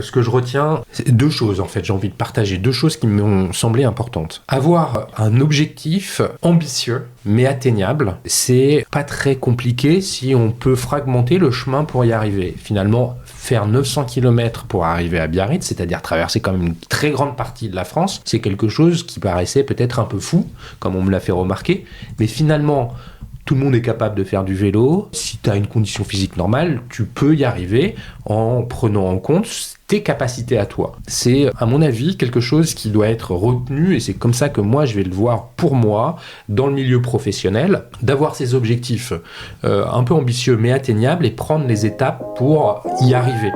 Ce que je retiens, c'est deux choses en fait. J'ai envie de partager deux choses qui m'ont semblé importantes. Avoir un objectif ambitieux mais atteignable, c'est pas très compliqué si on peut fragmenter le chemin pour y arriver. Finalement, faire 900 km pour arriver à Biarritz, c'est-à-dire traverser quand même une très grande partie de la France, c'est quelque chose qui paraissait peut-être un peu fou, comme on me l'a fait remarquer. Mais finalement, tout le monde est capable de faire du vélo. Si tu as une condition physique normale, tu peux y arriver en prenant en compte tes capacités à toi. C'est, à mon avis, quelque chose qui doit être retenu, et c'est comme ça que moi, je vais le voir pour moi, dans le milieu professionnel, d'avoir ces objectifs un peu ambitieux mais atteignables et prendre les étapes pour y arriver.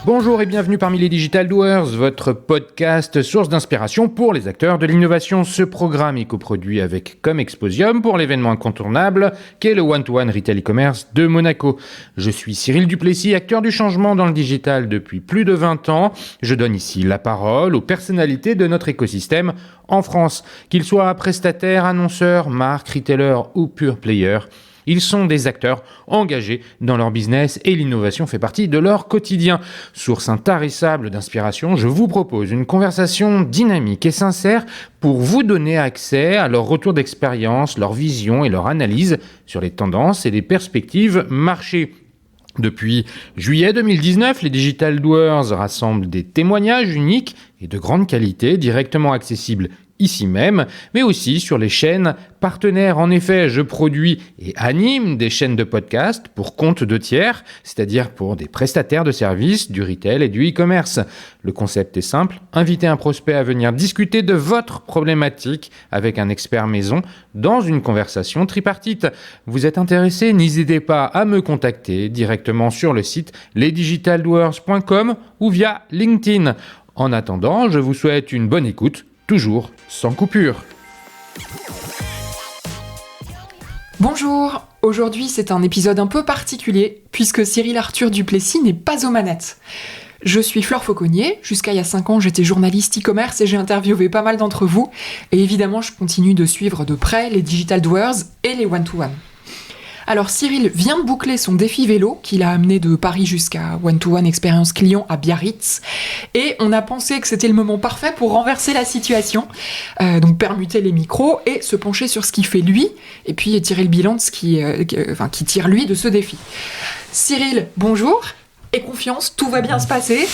Bonjour et bienvenue parmi les Digital Doers, votre podcast source d'inspiration pour les acteurs de l'innovation. Ce programme est coproduit avec Comexposium pour l'événement incontournable qu'est le One-to-One Retail e-commerce de Monaco. Je suis Cyril Duplessis, acteur du changement dans le digital depuis plus de 20 ans. Je donne ici la parole aux personnalités de notre écosystème en France, qu'ils soient prestataires, annonceurs, marques, retailers ou pure players. Ils sont des acteurs engagés dans leur business et l'innovation fait partie de leur quotidien. Source intarissable d'inspiration, je vous propose une conversation dynamique et sincère pour vous donner accès à leur retour d'expérience, leur vision et leur analyse sur les tendances et les perspectives marché. Depuis juillet 2019, les Digital Doers rassemblent des témoignages uniques et de grande qualité directement accessibles ici même, mais aussi sur les chaînes partenaires. En effet, je produis et anime des chaînes de podcast pour compte de tiers, c'est-à-dire pour des prestataires de services, du retail et du e-commerce. Le concept est simple, inviter un prospect à venir discuter de votre problématique avec un expert maison dans une conversation tripartite. Vous êtes intéressé? N'hésitez pas à me contacter directement sur le site lesdigitaldoers.com ou via LinkedIn. En attendant, je vous souhaite une bonne écoute, toujours sans coupure. Bonjour, aujourd'hui c'est un épisode un peu particulier puisque Cyril Arthur Duplessis n'est pas aux manettes. Je suis Fleur Fauconnier, jusqu'à il y a 5 ans j'étais journaliste e-commerce et j'ai interviewé pas mal d'entre vous et évidemment je continue de suivre de près les Digital Doers et les One-to-One. Alors Cyril vient de boucler son défi vélo qu'il a amené de Paris jusqu'à One-to-One expérience client à Biarritz et on a pensé que c'était le moment parfait pour renverser la situation, donc permuter les micros et se pencher sur ce qu'il fait lui et puis tirer le bilan de ce qui tire lui de ce défi. Cyril, bonjour. Et confiance, tout va bien se passer.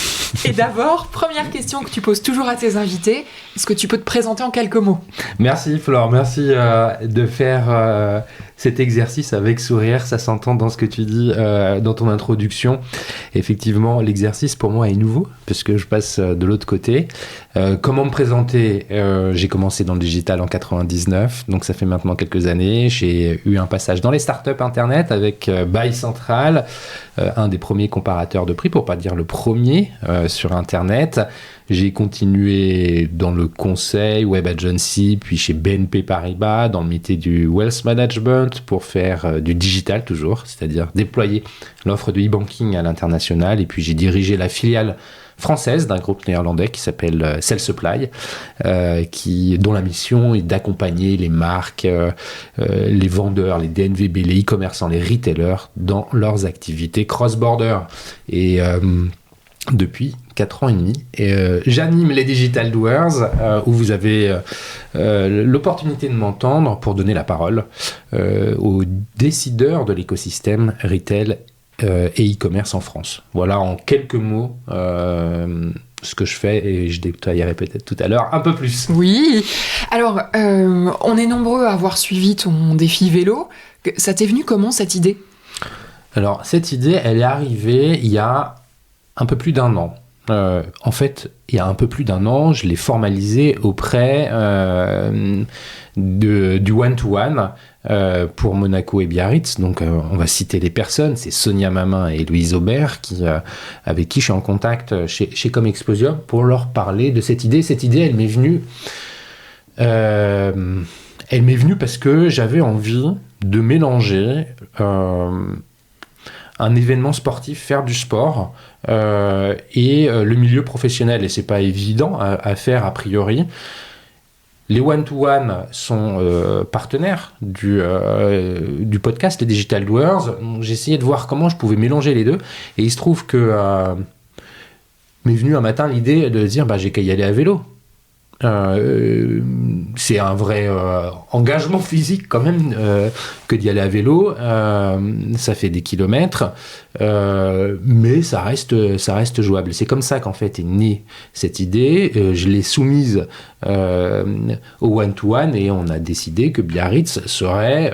Et d'abord, première question que tu poses toujours à tes invités, est-ce que tu peux te présenter en quelques mots ? Merci Flore, merci de faire cet exercice avec sourire, ça s'entend dans ce que tu dis dans ton introduction. Effectivement, l'exercice pour moi est nouveau, parce que je passe de l'autre côté. Comment me présenter ? J'ai commencé dans le digital en 99, donc ça fait maintenant quelques années. J'ai eu un passage dans les startups internet avec Buy Central, un des premiers comparateurs de prix, pour pas dire le premier sur internet. J'ai continué dans le conseil, web agency, puis chez BNP Paribas, dans le métier du wealth management, pour faire du digital toujours, c'est-à-dire déployer l'offre de e-banking à l'international. Et puis j'ai dirigé la filiale française d'un groupe néerlandais qui s'appelle Cell Supply, dont la mission est d'accompagner les marques, les vendeurs, les DNVB, les e-commerçants, les retailers dans leurs activités cross-border. Et depuis 4 ans et demi, j'anime les Digital Doers, où vous avez l'opportunité de m'entendre pour donner la parole aux décideurs de l'écosystème retail et e-commerce en France. Voilà en quelques mots ce que je fais, et je détaillerai peut-être tout à l'heure un peu plus. Oui, alors on est nombreux à avoir suivi ton défi vélo. Ça t'est venu comment cette idée ? Alors cette idée, elle est arrivée il y a un peu plus d'1 an. En fait, il y a un peu plus d'1 an, je l'ai formalisé auprès du One-to-One pour Monaco et Biarritz. Donc, on va citer les personnes. C'est Sonia Mamin et Louise Aubert avec qui je suis en contact chez Comexposium pour leur parler de cette idée. Cette idée, elle m'est venue parce que j'avais envie de mélanger un événement sportif, faire du sport, et le milieu professionnel. Et c'est pas évident à faire a priori. Les one-to-one sont partenaires du podcast, les Digital Doers. J'ai essayé de voir comment je pouvais mélanger les deux. Et il se trouve que m'est venue un matin l'idée de dire j'ai qu'à y aller à vélo. C'est un vrai engagement physique quand même que d'y aller à vélo. Ça fait des kilomètres, mais ça reste jouable. C'est comme ça qu'en fait est née cette idée. Je l'ai soumise au one-to-one et on a décidé que Biarritz serait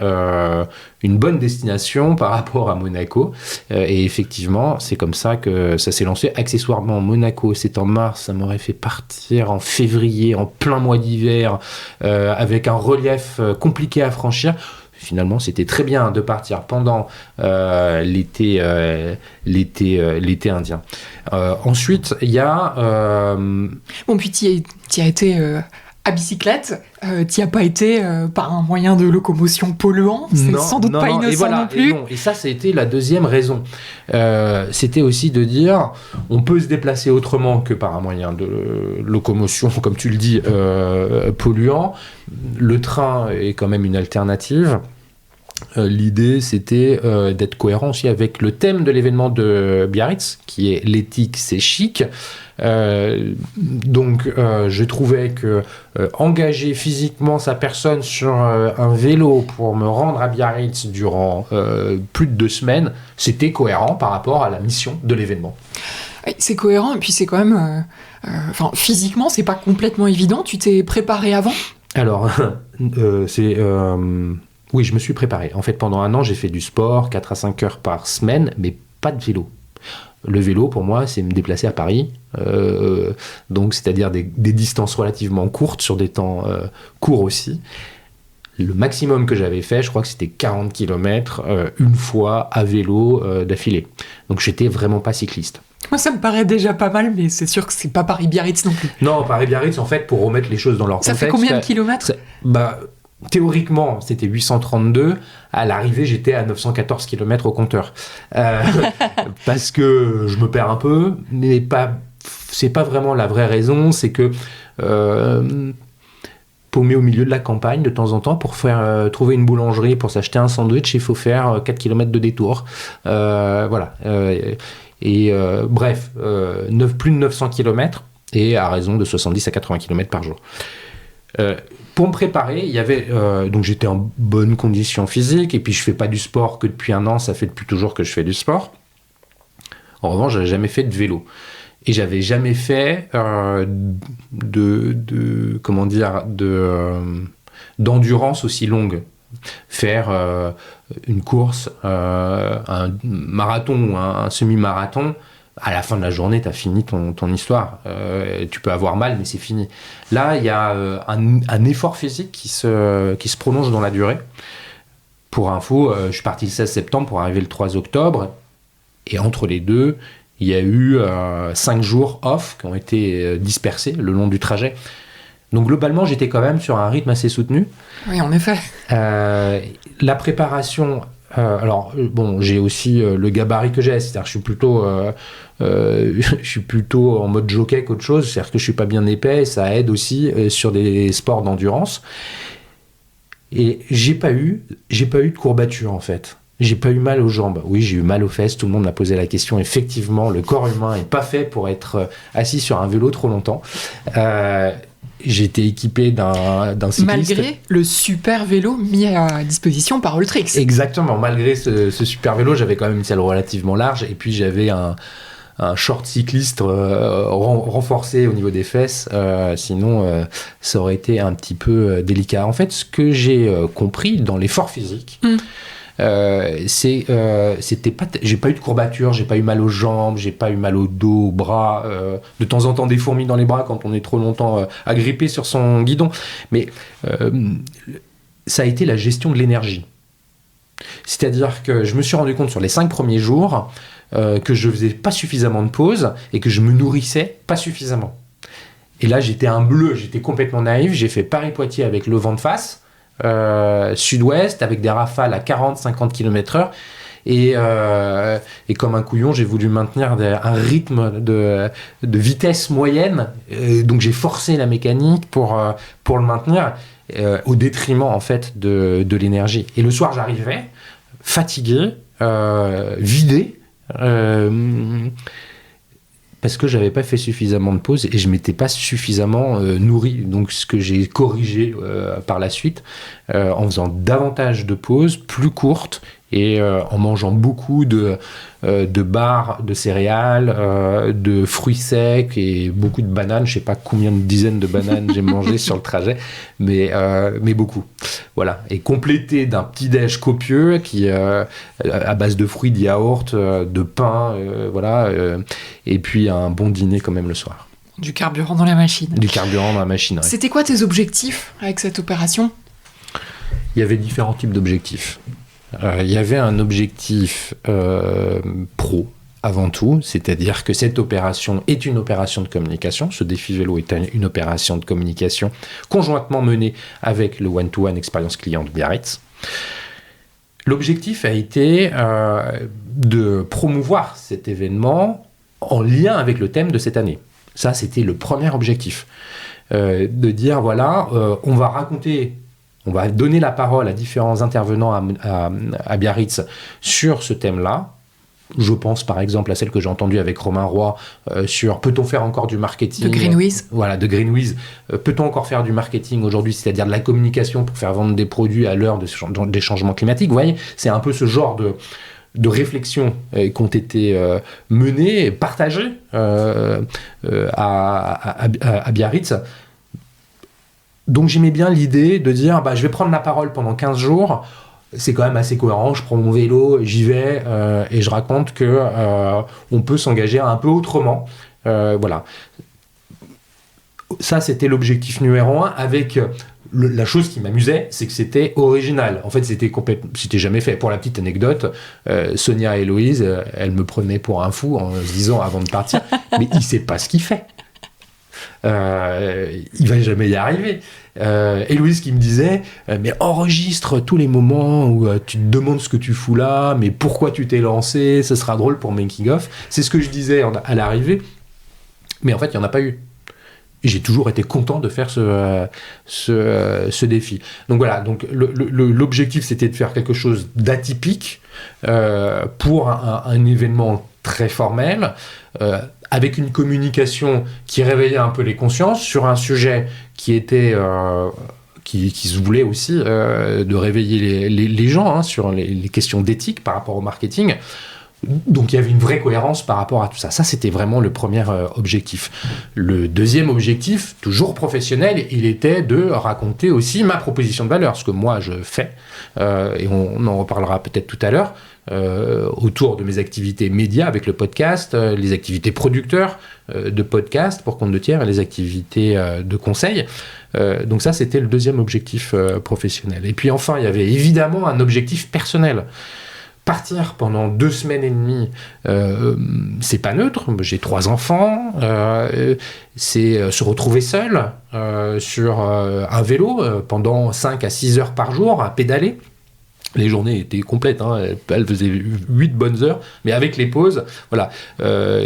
une bonne destination par rapport à Monaco. Et effectivement, c'est comme ça que ça s'est lancé. Accessoirement, Monaco, c'est en mars, ça m'aurait fait partir en février, en plein mois d'hiver, avec un relief compliqué à franchir. Finalement, c'était très bien de partir pendant l'été indien. Ensuite, il y a... Bon, puis t'y as été à bicyclette, t'y as pas été par un moyen de locomotion polluant, c'est sans doute pas innocent non plus. Et ça, c'était la deuxième raison. C'était aussi de dire, on peut se déplacer autrement que par un moyen de locomotion, comme tu le dis, polluant. Le train est quand même une alternative. L'idée, c'était d'être cohérent aussi avec le thème de l'événement de Biarritz, qui est l'éthique, c'est chic. Donc, je trouvais que engager physiquement sa personne sur un vélo pour me rendre à Biarritz durant plus de 2 semaines, c'était cohérent par rapport à la mission de l'événement. Oui, c'est cohérent, et puis c'est quand même... physiquement, c'est pas complètement évident. Tu t'es préparé avant ? Alors, oui, je me suis préparé. En fait, pendant 1 an, j'ai fait du sport, 4 à 5 heures par semaine, mais pas de vélo. Le vélo, pour moi, c'est me déplacer à Paris, donc c'est-à-dire des distances relativement courtes, sur des temps courts aussi. Le maximum que j'avais fait, je crois que c'était 40 km une fois à vélo d'affilée. Donc j'étais vraiment pas cycliste. Moi, ça me paraît déjà pas mal, mais c'est sûr que c'est pas Paris-Biarritz non plus. Non, Paris-Biarritz, en fait, pour remettre les choses dans leur contexte... Ça fait combien de kilomètres ? Théoriquement, c'était 832. À l'arrivée, j'étais à 914 km au compteur. Parce que je me perds un peu, mais c'est pas vraiment la vraie raison. C'est que paumé au milieu de la campagne, de temps en temps, pour trouver une boulangerie, pour s'acheter un sandwich, il faut faire 4 km de détour. Voilà. Bref, plus de 900 km et à raison de 70 à 80 km par jour. Pour me préparer, il y avait donc j'étais en bonne condition physique et puis je fais pas du sport que depuis 1 an, ça fait depuis toujours que je fais du sport. En revanche, j'avais jamais fait de vélo et j'avais jamais fait d'endurance aussi longue. Faire une course, un marathon ou un semi-marathon. À la fin de la journée, tu as fini ton histoire. Tu peux avoir mal, mais c'est fini. Là, il y a un effort physique qui se prolonge dans la durée. Pour info, je suis parti le 16 septembre pour arriver le 3 octobre. Et entre les deux, il y a eu 5 jours off qui ont été dispersés le long du trajet. Donc globalement, j'étais quand même sur un rythme assez soutenu. Oui, en effet. La préparation... j'ai aussi le gabarit que j'ai, c'est-à-dire que je suis plutôt en mode jockey qu'autre chose, c'est-à-dire que je suis pas bien épais, et ça aide aussi sur des sports d'endurance. Et j'ai pas eu de courbature en fait. J'ai pas eu mal aux jambes. Oui, j'ai eu mal aux fesses. Tout le monde m'a posé la question. Effectivement, le corps humain est pas fait pour être assis sur un vélo trop longtemps. J'ai été équipé d'un cycliste. Malgré le super vélo mis à disposition par Alltrix. Exactement. Malgré ce super vélo, j'avais quand même une selle relativement large et puis j'avais un short cycliste renforcé au niveau des fesses. Sinon, ça aurait été un petit peu délicat. En fait, ce que j'ai compris dans l'effort physique, j'ai pas eu de courbature, j'ai pas eu mal aux jambes, j'ai pas eu mal au dos, aux bras, de temps en temps des fourmis dans les bras quand on est trop longtemps agrippé sur son guidon, mais ça a été la gestion de l'énergie. C'est-à-dire que je me suis rendu compte sur les 5 premiers jours que je faisais pas suffisamment de pauses et que je me nourrissais pas suffisamment. Et là j'étais un bleu, j'étais complètement naïf, j'ai fait Paris-Poitiers avec le vent de face, sud-ouest avec des rafales à 40-50 km/h Et comme un couillon, j'ai voulu maintenir un rythme de vitesse moyenne. Donc j'ai forcé la mécanique pour le maintenir au détriment en fait de l'énergie. Et le soir, j'arrivais fatigué, vidé, parce que j'avais pas fait suffisamment de pauses et je m'étais pas suffisamment nourri. Donc ce que j'ai corrigé par la suite en faisant davantage de pauses plus courtes et en mangeant beaucoup de barres de céréales, de fruits secs et beaucoup de bananes. Je sais pas combien de dizaines de bananes j'ai mangé sur le trajet, mais beaucoup. Voilà. Et complété d'un petit déj copieux qui à base de fruits, de yaourt, de pain, voilà. Et puis un bon dîner quand même le soir. Du carburant dans la machine. Du carburant dans la machine. Ouais. C'était quoi tes objectifs avec cette opération ? Il y avait différents types d'objectifs. Il y avait un objectif pro avant tout, c'est-à-dire que cette opération est une opération de communication. Ce défi vélo est une opération de communication conjointement menée avec le one-to-one expérience client de Biarritz. L'objectif a été de promouvoir cet événement en lien avec le thème de cette année. Ça, c'était le premier objectif. De dire, voilà, on va donner la parole à différents intervenants à Biarritz sur ce thème-là. Je pense par exemple à celle que j'ai entendue avec Romain Roy sur peut-on faire encore du marketing de Greenwiz. Voilà, de Greenwiz. Peut-on encore faire du marketing aujourd'hui, c'est-à-dire de la communication pour faire vendre des produits à l'heure des changements climatiques. Vous voyez, c'est un peu ce genre de réflexions qui ont été menées et partagées à Biarritz. Donc j'aimais bien l'idée de dire je vais prendre la parole pendant 15 jours, c'est quand même assez cohérent, je prends mon vélo, j'y vais et je raconte que on peut s'engager un peu autrement. Voilà. Ça c'était l'objectif numéro 1 avec la chose qui m'amusait, c'est que c'était original. En fait, c'était jamais fait. Pour la petite anecdote, Sonia et Héloïse, elles me prenaient pour un fou en se disant avant de partir, mais il sait pas ce qu'il fait. Il va jamais y arriver. Héloïse qui me disait mais enregistre tous les moments où tu te demandes ce que tu fous là, mais pourquoi tu t'es lancé, ce sera drôle pour making of. C'est ce que je disais à l'arrivée, mais en fait il n'y en a pas eu. J'ai toujours été content de faire ce défi. Donc voilà, donc l'objectif c'était de faire quelque chose d'atypique pour un événement très formel, avec une communication qui réveillait un peu les consciences sur un sujet qui était qui se voulait aussi de réveiller les gens sur les questions d'éthique par rapport au marketing. Donc il y avait une vraie cohérence par rapport à tout ça. Ça, c'était vraiment le premier objectif. Le deuxième objectif, toujours professionnel, il était de raconter aussi ma proposition de valeur, ce que moi je fais, et on en reparlera peut-être tout à l'heure, autour de mes activités médias avec le podcast, les activités producteurs de podcast pour compte de tiers et les activités de conseil. Donc ça, c'était le deuxième objectif professionnel. Et puis enfin, il y avait évidemment un objectif personnel. Partir pendant 2 semaines et demie, c'est pas neutre. J'ai 3 enfants, c'est se retrouver seul sur un vélo pendant 5 à 6 heures par jour à pédaler. Les journées étaient complètes, elles faisaient 8 bonnes heures, mais avec les pauses, voilà.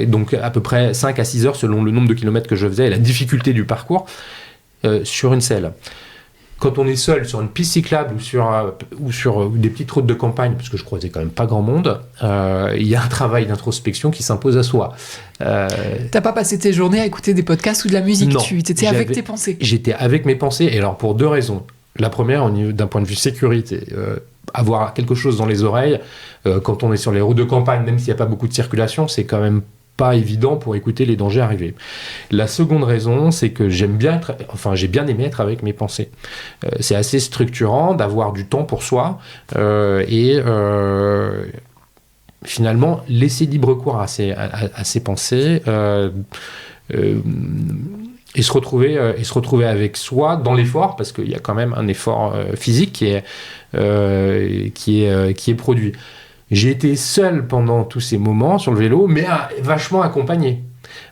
Donc à peu près 5 à 6 heures selon le nombre de kilomètres que je faisais et la difficulté du parcours sur une selle. Quand on est seul sur une piste cyclable ou sur des petites routes de campagne, parce que je croisais quand même pas grand monde, il y a un travail d'introspection qui s'impose à soi. T'as pas passé tes journées à écouter des podcasts ou de la musique, non, tu étais avec tes pensées. J'étais avec mes pensées, et alors pour 2 raisons. La première, d'un point de vue sécurité, avoir quelque chose dans les oreilles, quand on est sur les routes de campagne, même s'il n'y a pas beaucoup de circulation, c'est quand même pas évident pour écouter les dangers arriver. La seconde raison, c'est que j'ai bien aimé être avec mes pensées. C'est assez structurant d'avoir du temps pour soi et finalement laisser libre cours à ses pensées et se retrouver avec soi dans l'effort, parce qu'il y a quand même un effort physique qui est produit. J'ai été seul pendant tous ces moments sur le vélo, mais vachement accompagné.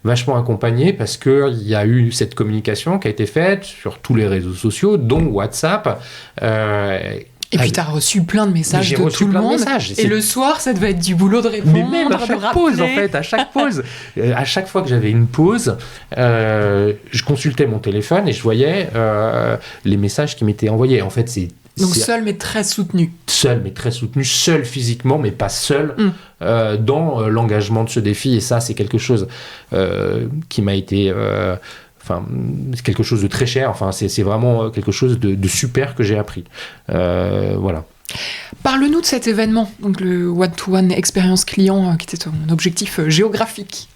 Vachement accompagné parce qu'il y a eu cette communication qui a été faite sur tous les réseaux sociaux, dont WhatsApp, Et puis t'as reçu plein de messages de tout le monde. Et le soir, ça devait être du boulot de répondre. Mais même à chaque pause, en fait, à chaque pause. À chaque fois que j'avais une pause, je consultais mon téléphone et je voyais les messages qui m'étaient envoyés. En fait, donc seul mais très soutenu. Seul physiquement, mais pas seul dans l'engagement de ce défi. Et ça, c'est quelque chose qui m'a été... c'est quelque chose de très cher. Enfin, c'est vraiment quelque chose de super que j'ai appris. Voilà. Parle-nous de cet événement, donc le One-to-One expérience client, qui était ton objectif géographique.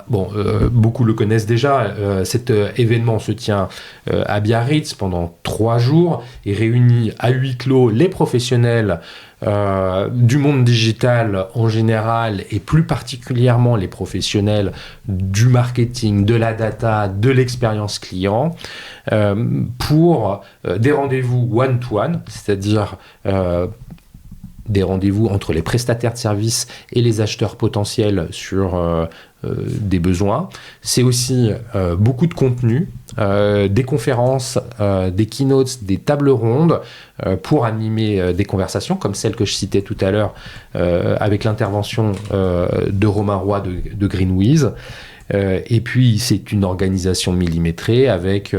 Beaucoup le connaissent déjà. Cet événement se tient à Biarritz pendant 3 jours et réunit à huis clos les professionnels du monde digital en général et plus particulièrement les professionnels du marketing, de la data, de l'expérience client pour des rendez-vous one-to-one, c'est-à-dire des rendez-vous entre les prestataires de services et les acheteurs potentiels sur des besoins. C'est aussi beaucoup de contenu, des conférences, des keynotes, des tables rondes pour animer des conversations comme celle que je citais tout à l'heure avec l'intervention de Romain Roy de Greenwiz. Et puis c'est une organisation millimétrée avec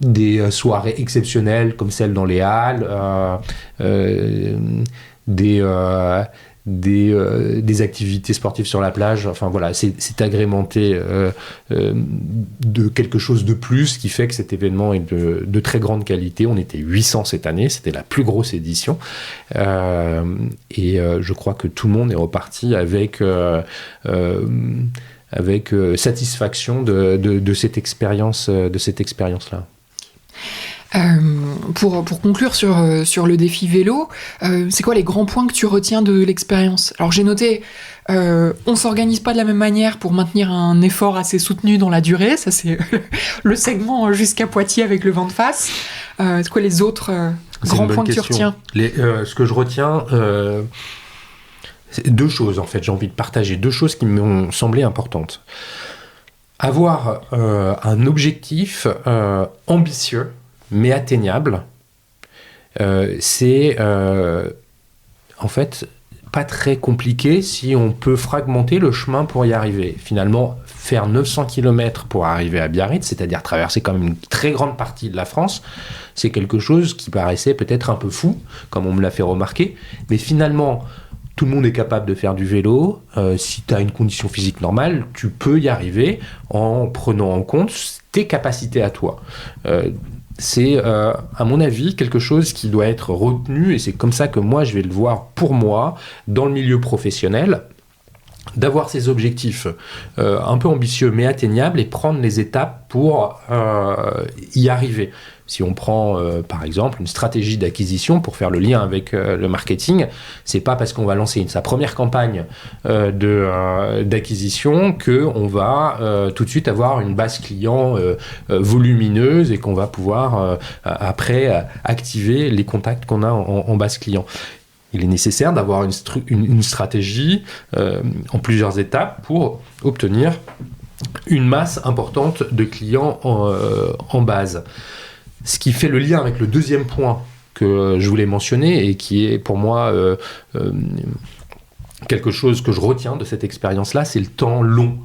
des soirées exceptionnelles comme celle dans les Halles, des activités sportives sur la plage. Enfin voilà, c'est agrémenté de quelque chose de plus qui fait que cet événement est de très grande qualité. On était 800 cette année, c'était la plus grosse édition. Et je crois que tout le monde est reparti avec satisfaction de cette expérience-là. Pour conclure sur le défi vélo, c'est quoi les grands points que tu retiens de l'expérience ? Alors j'ai noté, on s'organise pas de la même manière pour maintenir un effort assez soutenu dans la durée, ça c'est le segment jusqu'à Poitiers avec le vent de face. C'est quoi les autres grands points que tu retiens ? Ce que je retiens, c'est 2 choses en fait, j'ai envie de partager 2 choses qui m'ont semblé importantes. Avoir un objectif ambitieux, mais atteignable, c'est en fait pas très compliqué si on peut fragmenter le chemin pour y arriver. Finalement, faire 900 km pour arriver à Biarritz, c'est-à-dire traverser quand même une très grande partie de la France, c'est quelque chose qui paraissait peut-être un peu fou, comme on me l'a fait remarquer, mais finalement, tout le monde est capable de faire du vélo. Si tu as une condition physique normale, tu peux y arriver en prenant en compte tes capacités à toi. C'est, à mon avis, quelque chose qui doit être retenu, et c'est comme ça que moi, je vais le voir pour moi, dans le milieu professionnel, d'avoir ces objectifs un peu ambitieux mais atteignables et prendre les étapes pour y arriver. Si on prend par exemple une stratégie d'acquisition pour faire le lien avec le marketing, c'est pas parce qu'on va lancer sa première campagne d'acquisition qu'on va tout de suite avoir une base client volumineuse et qu'on va pouvoir après activer les contacts qu'on a en base client. Il est nécessaire d'avoir une stratégie en plusieurs étapes pour obtenir une masse importante de clients en base. Ce qui fait le lien avec le deuxième point que je voulais mentionner et qui est pour moi quelque chose que je retiens de cette expérience-là, c'est le temps long.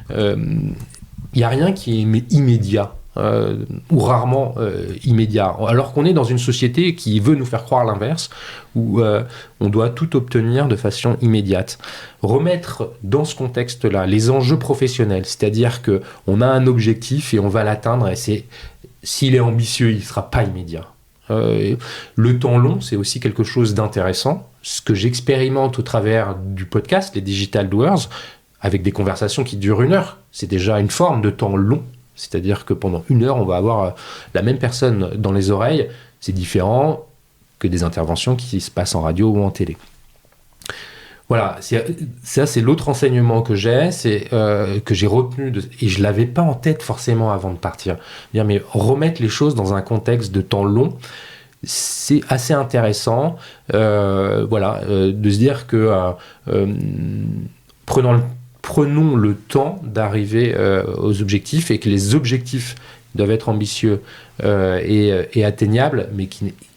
Il n'y a rien qui est immédiat. Ou rarement immédiat, alors qu'on est dans une société qui veut nous faire croire l'inverse, où on doit tout obtenir de façon immédiate. Remettre dans ce contexte-là les enjeux professionnels, c'est-à-dire qu'on a un objectif et on va l'atteindre, et s'il est ambitieux, il ne sera pas immédiat. Le temps long, c'est aussi quelque chose d'intéressant, ce que j'expérimente au travers du podcast, les Digital Doers, avec des conversations qui durent 1 heure. C'est déjà une forme de temps long. C'est-à-dire que pendant 1 heure, on va avoir la même personne dans les oreilles. C'est différent que des interventions qui se passent en radio ou en télé. Voilà, ça c'est l'autre enseignement que j'ai, que j'ai retenu, et je ne l'avais pas en tête forcément avant de partir. Mais remettre les choses dans un contexte de temps long, c'est assez intéressant. De se dire que prenons le temps d'arriver aux objectifs, et que les objectifs doivent être ambitieux et atteignables, mais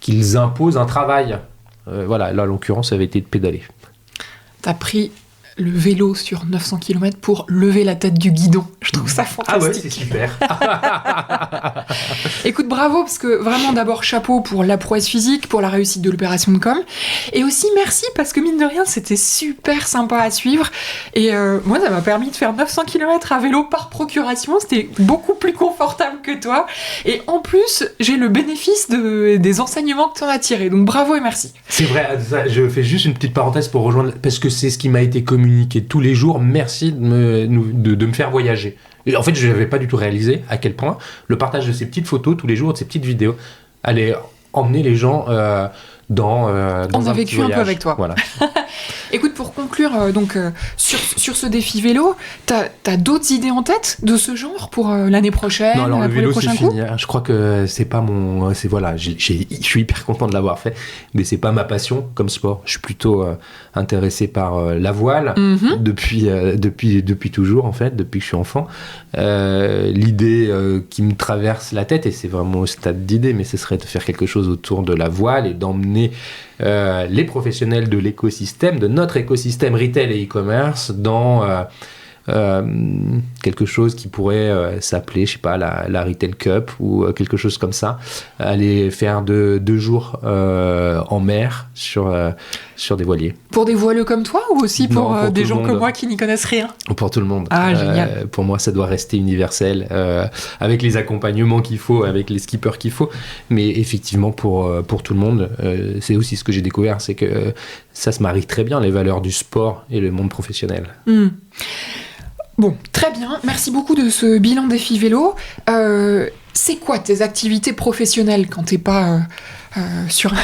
qu'ils imposent un travail. Voilà, là, en l'occurrence, ça avait été de pédaler. T'as pris le vélo sur 900 km pour lever la tête du guidon. Je trouve ça fantastique. Ah ouais, c'est super. Écoute, bravo, parce que vraiment, d'abord, chapeau pour la prouesse physique, pour la réussite de l'opération de com. Et aussi, merci, parce que mine de rien, c'était super sympa à suivre. Et moi, ça m'a permis de faire 900 km à vélo par procuration. C'était beaucoup plus confortable que toi. Et en plus, j'ai le bénéfice des enseignements que tu en as tirés. Donc bravo et merci. C'est vrai, je fais juste une petite parenthèse pour rejoindre, parce que c'est ce qui m'a été communiqué tous les jours. Merci de me faire voyager. Et en fait, je n'avais pas du tout réalisé à quel point le partage de ces petites photos tous les jours, de ces petites vidéos, allait emmener les gens dans on a vécu voyage. Un peu avec toi. Voilà. Écoute, pour conclure, sur ce défi vélo, t'as d'autres idées en tête de ce genre pour l'année prochaine, non, alors, pour le vélo, les prochains c'est coups fini. Je crois que c'est pas mon... voilà, je suis hyper content de l'avoir fait, mais c'est pas ma passion comme sport. Je suis plutôt intéressé par la voile depuis toujours, en fait, depuis que je suis enfant. L'idée qui me traverse la tête, et c'est vraiment au stade d'idée, mais ce serait de faire quelque chose autour de la voile et d'emmener les professionnels de l'écosystème, de notre écosystème retail et e-commerce dans quelque chose qui pourrait s'appeler, je sais pas, la Retail Cup ou quelque chose comme ça. Aller faire 2 jours en mer sur des voiliers. Pour des voileux comme toi ou aussi pour des gens comme moi qui n'y connaissent rien? Pour tout le monde. Ah, génial. Pour moi, ça doit rester universel, avec les accompagnements qu'il faut, avec les skippers qu'il faut. Mais effectivement, pour tout le monde, c'est aussi ce que j'ai découvert, c'est que ça se marie très bien, les valeurs du sport et le monde professionnel. Bon, très bien. Merci beaucoup de ce bilan défi vélo. C'est quoi tes activités professionnelles quand t'es pas sur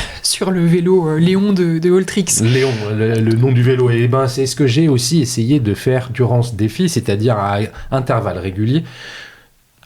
le vélo Léon de Alltrix? Léon, le nom du vélo. Et ben, c'est ce que j'ai aussi essayé de faire durant ce défi, c'est-à-dire à intervalles réguliers,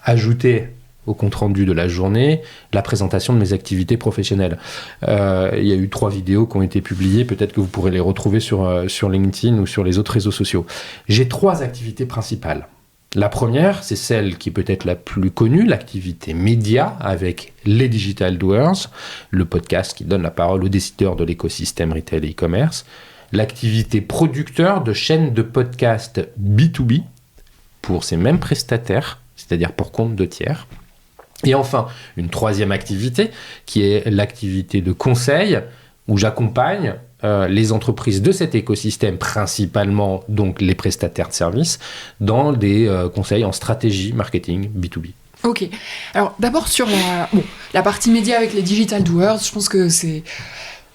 ajouter au compte-rendu de la journée la présentation de mes activités professionnelles. Il y a eu 3 vidéos qui ont été publiées, peut-être que vous pourrez les retrouver sur LinkedIn ou sur les autres réseaux sociaux. J'ai 3 activités principales. La première, c'est celle qui est peut-être la plus connue, l'activité média avec les Digital Doers, le podcast qui donne la parole aux décideurs de l'écosystème retail et e-commerce. L'activité producteur de chaînes de podcast B2B pour ces mêmes prestataires, c'est-à-dire pour compte de tiers. Et enfin, une 3e activité qui est l'activité de conseil où j'accompagne les entreprises de cet écosystème, principalement donc les prestataires de services, dans des conseils en stratégie marketing B2B. Ok. Alors d'abord sur la partie média avec les Digital Doers, je pense que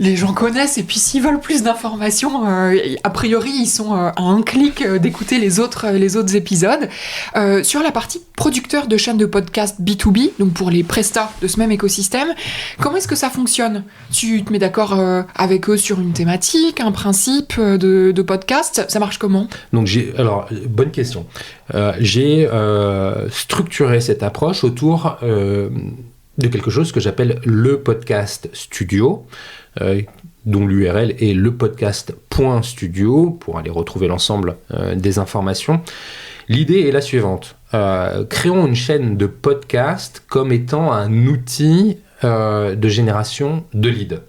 les gens connaissent, et puis s'ils veulent plus d'informations, a priori ils sont à un clic d'écouter les autres épisodes. Sur la partie producteur de chaînes de podcast B2B, donc pour les prestats de ce même écosystème, comment est-ce que ça fonctionne? Tu te mets d'accord avec eux sur une thématique, un principe de podcast? Ça marche comment? Donc bonne question. J'ai structuré cette approche autour de quelque chose que j'appelle le podcast studio, dont l'URL est lepodcast.studio pour aller retrouver l'ensemble des informations. L'idée est la suivante. Créons une chaîne de podcast comme étant un outil de génération de leads.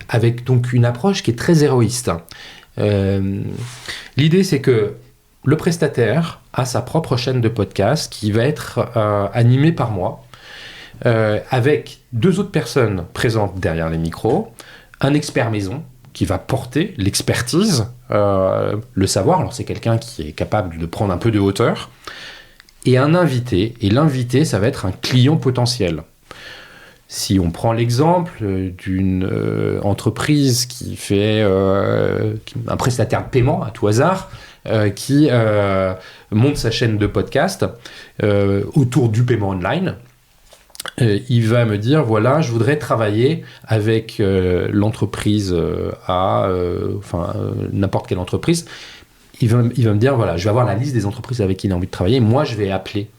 Avec donc une approche qui est très héroïste. L'idée, c'est que le prestataire a sa propre chaîne de podcast qui va être animée par moi, avec 2 autres personnes présentes derrière les micros, un expert maison qui va porter l'expertise, le savoir, alors c'est quelqu'un qui est capable de prendre un peu de hauteur, et un invité, et l'invité, ça va être un client potentiel. Si on prend l'exemple d'une entreprise qui fait un prestataire de paiement à tout hasard, qui monte sa chaîne de podcast autour du paiement online, il va me dire, voilà, je voudrais travailler avec l'entreprise n'importe quelle entreprise. Il va me dire, voilà, je vais avoir la liste des entreprises avec qui il a envie de travailler. Moi, je vais appeler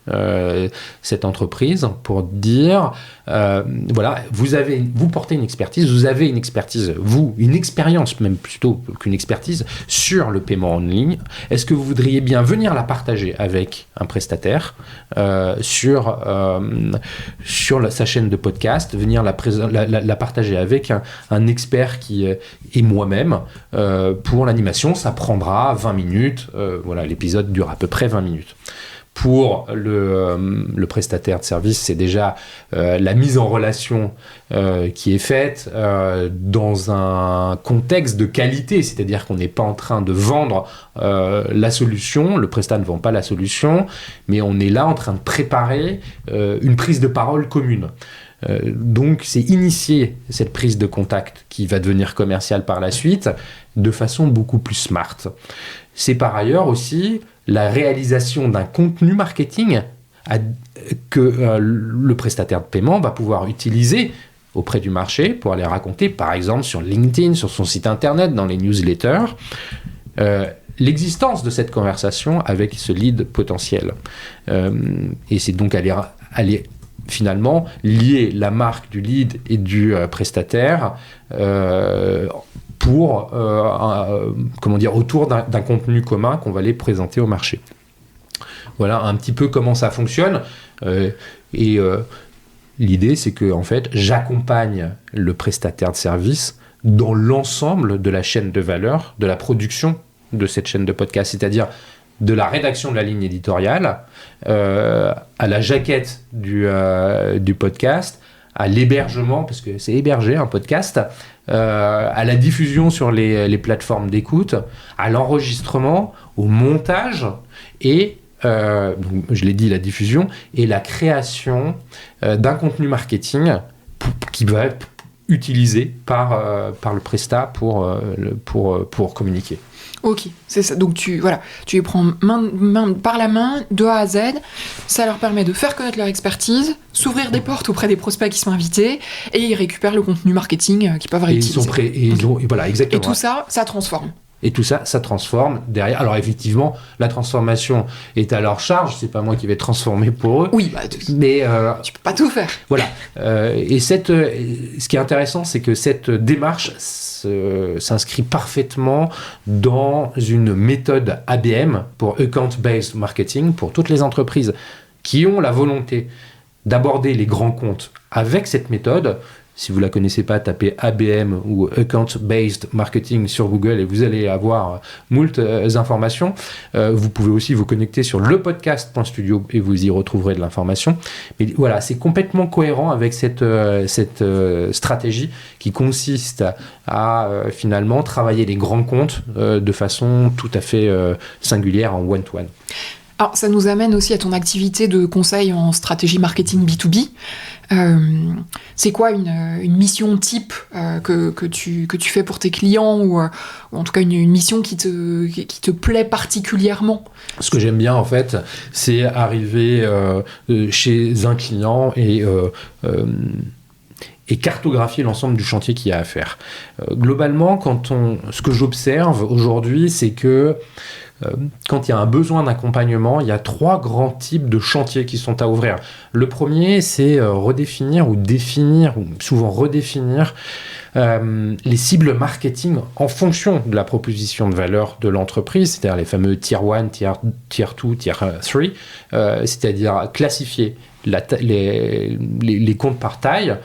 cette entreprise pour dire voilà, vous portez une expertise, vous avez une expertise, une expérience même plutôt qu'une expertise sur le paiement en ligne. Est-ce que vous voudriez bien venir la partager avec un prestataire sur sa chaîne de podcast, venir la partager avec un expert qui est moi-même pour l'animation? Ça prendra 20 minutes. Voilà, l'épisode dure à peu près 20 minutes. Pour le prestataire de service, c'est déjà la mise en relation qui est faite dans un contexte de qualité, c'est-à-dire qu'on n'est pas en train de vendre la solution, le prestat ne vend pas la solution, mais on est là en train de préparer une prise de parole commune. Donc c'est initier cette prise de contact qui va devenir commerciale par la suite de façon beaucoup plus smart. C'est par ailleurs aussi la réalisation d'un contenu marketing que le prestataire de paiement va pouvoir utiliser auprès du marché pour aller raconter, par exemple sur LinkedIn, sur son site internet, dans les newsletters, l'existence de cette conversation avec ce lead potentiel. Et c'est donc aller finalement lier la marque du lead et du prestataire autour d'un contenu commun qu'on va aller présenter au marché. Voilà un petit peu comment ça fonctionne. L'idée, c'est que en fait, j'accompagne le prestataire de service dans l'ensemble de la chaîne de valeur, de la production de cette chaîne de podcast, c'est-à-dire de la rédaction de la ligne éditoriale, à la jaquette du podcast, à l'hébergement, parce que c'est hébergé un podcast, à la diffusion sur les plateformes d'écoute, à l'enregistrement, au montage et, donc, je l'ai dit, la diffusion et la création d'un contenu marketing qui va être utilisé par le prestat pour communiquer. Ok, c'est ça. Donc tu les prends par la main, de A à Z. Ça leur permet de faire connaître leur expertise, s'ouvrir des portes auprès des prospects qui sont invités, et ils récupèrent le contenu marketing qu'ils peuvent réutiliser. Ils sont prêts. Et voilà, exactement. Et tout ça, ça transforme. Et tout ça, ça transforme derrière. Alors effectivement, la transformation est à leur charge. C'est pas moi qui vais transformer pour eux. Oui, mais tu peux pas tout faire. Voilà. Et ce qui est intéressant, c'est que cette démarche s'inscrit parfaitement dans une méthode ABM pour Account-Based Marketing pour toutes les entreprises qui ont la volonté d'aborder les grands comptes avec cette méthode. Si vous ne la connaissez pas, tapez ABM ou Account-Based Marketing sur Google et vous allez avoir moult informations. Vous pouvez aussi vous connecter sur lepodcast.studio et vous y retrouverez de l'information. Mais voilà, c'est complètement cohérent avec cette stratégie qui consiste à finalement travailler les grands comptes de façon tout à fait singulière en one-to-one. Alors, ça nous amène aussi à ton activité de conseil en stratégie marketing B2B. C'est quoi une mission type que tu fais pour tes clients ou en tout cas une mission qui te plaît particulièrement? Ce que j'aime bien en fait, c'est arriver chez un client et cartographier l'ensemble du chantier qu'il y a à faire. Globalement, ce que j'observe aujourd'hui, c'est que quand il y a un besoin d'accompagnement, il y a 3 grands types de chantiers qui sont à ouvrir. Le premier, c'est redéfinir les cibles marketing en fonction de la proposition de valeur de l'entreprise, c'est-à-dire les fameux tier 1, tier 2, tier 3, c'est-à-dire classifier les comptes par taille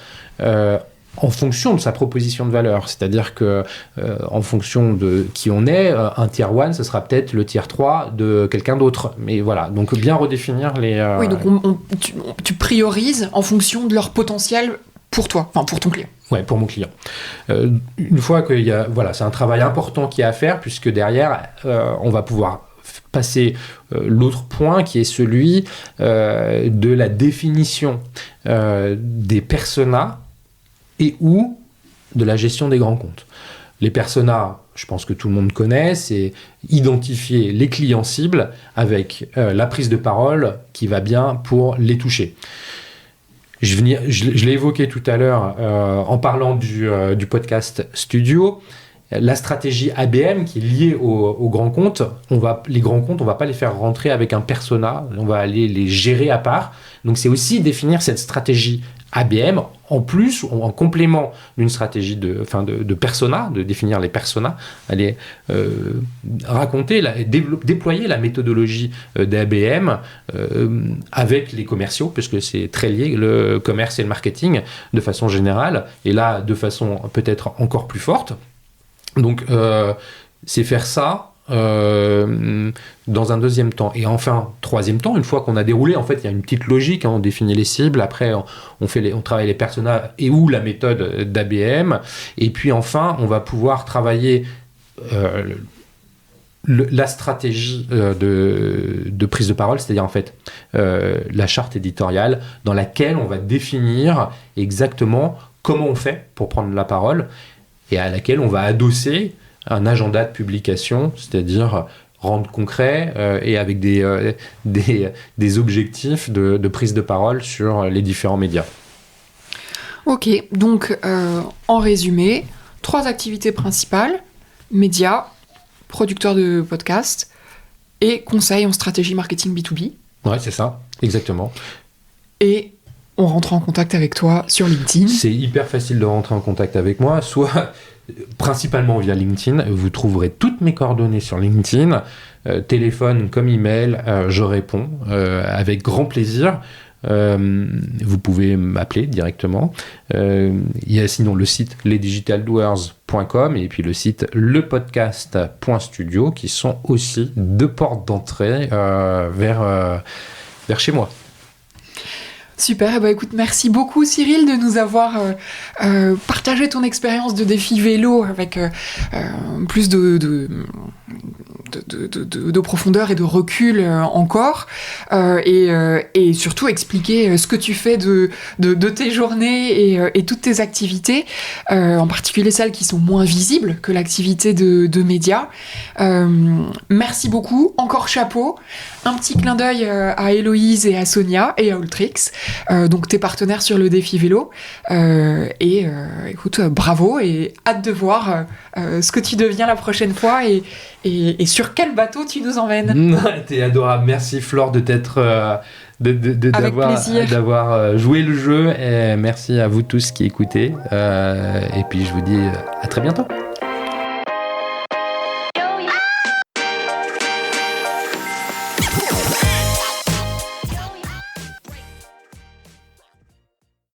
en fonction de sa proposition de valeur. C'est-à-dire que en fonction de qui on est, un tier 1, ce sera peut-être le tier 3 de quelqu'un d'autre. Mais voilà, donc bien redéfinir les... Oui, donc tu priorises en fonction de leur potentiel pour toi, enfin pour ton client. Ouais, pour mon client. Une fois qu'il y a... Voilà, c'est un travail important qu'il y a à faire, puisque derrière, on va pouvoir passer l'autre point qui est celui de la définition des personas et ou de la gestion des grands comptes. Les personas, je pense que tout le monde connaît, c'est identifier les clients cibles avec la prise de parole qui va bien pour les toucher. Je l'ai évoqué tout à l'heure en parlant du podcast Studio. la stratégie ABM qui est liée aux grands comptes, les grands comptes, on va pas les faire rentrer avec un persona, on va aller les gérer à part. Donc c'est aussi définir cette stratégie ABM en plus ou en complément d'une stratégie de persona, de définir les personas, aller raconter, déployer la méthodologie d'ABM avec les commerciaux, puisque c'est très lié, le commerce et le marketing de façon générale, et là de façon peut-être encore plus forte. Donc c'est faire ça dans un deuxième temps. Et enfin, troisième temps, une fois qu'on a déroulé, en fait, il y a une petite logique, hein, on définit les cibles, après on travaille les personas et ou la méthode d'ABM, et puis enfin, on va pouvoir travailler la stratégie de prise de parole, c'est-à-dire en fait la charte éditoriale dans laquelle on va définir exactement comment on fait pour prendre la parole et à laquelle on va adosser un agenda de publication, c'est-à-dire rendre concret et avec des objectifs de prise de parole sur les différents médias. Ok, donc en résumé, 3 activités principales, médias, producteur de podcast et conseil en stratégie marketing B2B. Ouais, c'est ça, exactement. Et on rentre en contact avec toi sur LinkedIn. C'est hyper facile de rentrer en contact avec moi, soit principalement via LinkedIn. Vous trouverez toutes mes coordonnées sur LinkedIn, téléphone comme email, je réponds avec grand plaisir. Vous pouvez m'appeler directement. Il y a sinon le site lesdigitaldoers.com et puis le site lepodcast.studio qui sont aussi 2 portes d'entrée vers chez moi. Super, bah écoute, merci beaucoup Cyril de nous avoir partagé ton expérience de défi vélo avec plus de profondeur et de recul encore, et surtout expliquer ce que tu fais de tes journées et toutes tes activités, en particulier celles qui sont moins visibles que l'activité de médias. Merci beaucoup, encore chapeau. Un petit clin d'œil à Héloïse et à Sonia et à Ultrix, donc tes partenaires sur le défi vélo. Écoute, bravo et hâte de voir ce que tu deviens la prochaine fois et sur quel bateau tu nous emmènes. T'es adorable, merci Flore de t'être d'avoir joué le jeu, et merci à vous tous qui écoutez, et puis je vous dis à très bientôt.